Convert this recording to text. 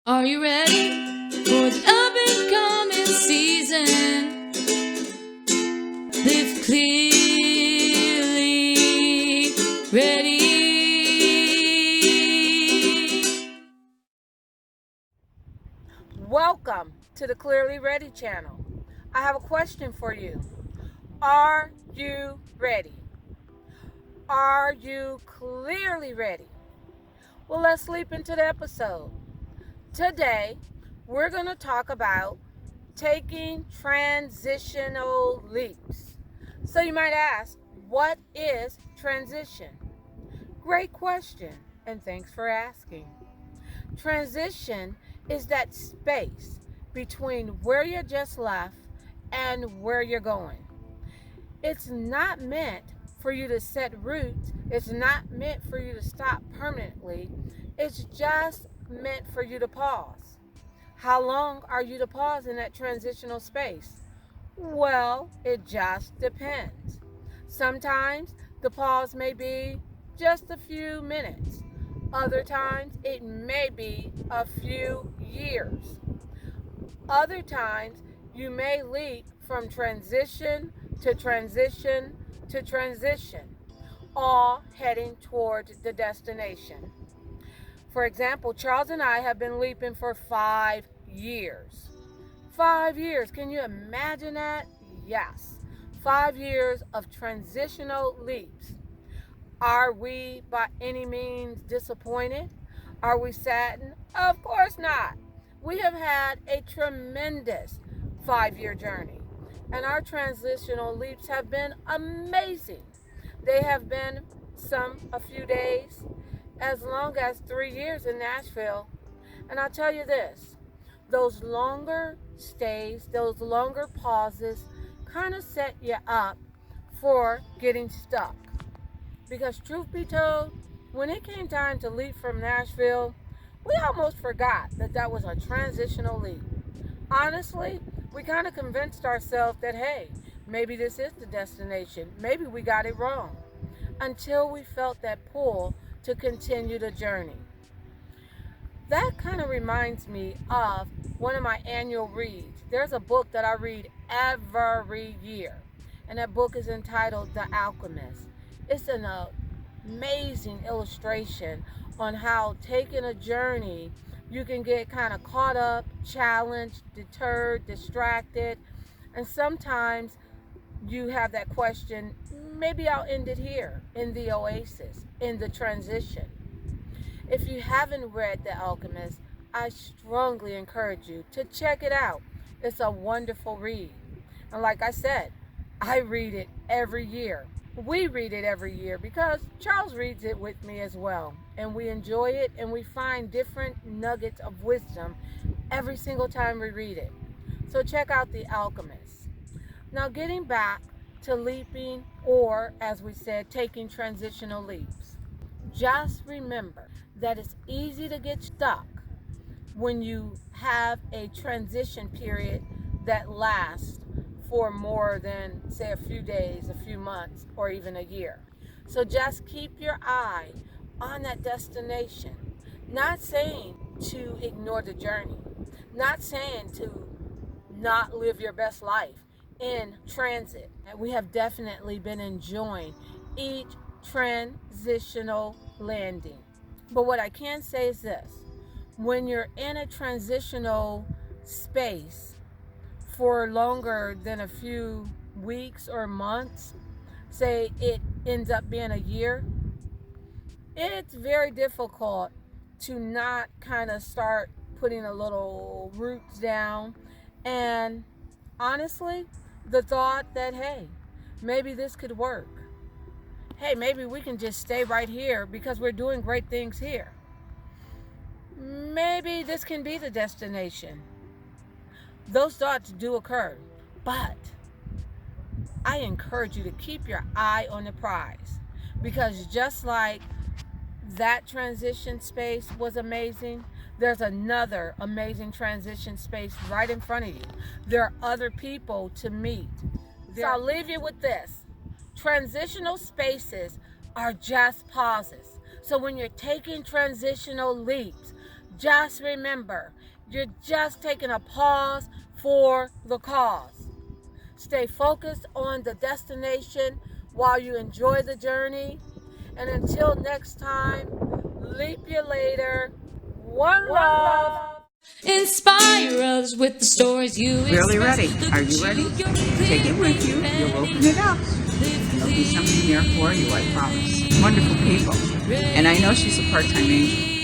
Are you ready for the up and coming season? Live clearly, ready. Welcome to the Clearly Ready channel. I have a question for you. Are you ready? Are you clearly ready? Well, let's leap into the episode. Today, we're going to talk about taking transitional leaps. So you might ask, what is transition? Great question, and thanks for asking. Transition is that space between where you just left and where you're going. It's not meant for you to set roots. It's not meant for you to stop permanently. It's just meant for you to pause. How long are you to pause in that transitional space? Well, it just depends. Sometimes the pause may be just a few minutes. Other times it may be a few years. Other times you may leap from transition to transition to transition, all heading toward the destination. For example, Charles and I have been leaping for 5 years. 5 years. Can you imagine that? Yes. 5 years of transitional leaps. Are we by any means disappointed? Are we saddened? Of course not. We have had a tremendous 5-year journey, and our transitional leaps have been amazing. They have been a few days, as long as 3 years in Nashville. And I'll tell you this, those longer stays, those longer pauses kind of set you up for getting stuck. Because truth be told, when it came time to leap from Nashville, we almost forgot that that was a transitional leap. Honestly, we kind of convinced ourselves that, hey, maybe this is the destination. Maybe we got it wrong. Until we felt that pull to continue the journey. That kind of reminds me of one of my annual reads. There's a book that I read every year, and that book is entitled The Alchemist. It's an amazing illustration on how taking a journey, you can get kind of caught up, challenged, deterred, distracted, and sometimes you have that question, maybe I'll end it here, in the oasis, in the transition. If you haven't read The Alchemist, I strongly encourage you to check it out. It's a wonderful read. And like I said, I read it every year. We read it every year because Charles reads it with me as well. And we enjoy it, and we find different nuggets of wisdom every single time we read it. So check out The Alchemist. Now, getting back to leaping, or as we said, taking transitional leaps. Just remember that it's easy to get stuck when you have a transition period that lasts for more than, say, a few days, a few months, or even a year. So just keep your eye on that destination. Not saying to ignore the journey, not saying to not live your best life in transit. And we have definitely been enjoying each transitional landing. But what I can say is this, when you're in a transitional space for longer than a few weeks or months, say it ends up being a year, it's very difficult to not kind of start putting a little roots down. And honestly, the thought that, hey, maybe this could work. Hey, maybe we can just stay right here because we're doing great things here. Maybe this can be the destination. Those thoughts do occur, but I encourage you to keep your eye on the prize, because just like that transition space was amazing, there's another amazing transition space right in front of you. There are other people to meet. So I'll leave you with this. Transitional spaces are just pauses. So when you're taking transitional leaps, Just remember, you're just taking a pause for the cause. Stay focused on the destination while you enjoy the journey. And until next time, leap you later. One love. Inspire others with the stories you Really express. ready. Are you ready? Take it with you. You'll open it up. There'll be something there for you, I promise. Wonderful people. And I know she's a part-time angel.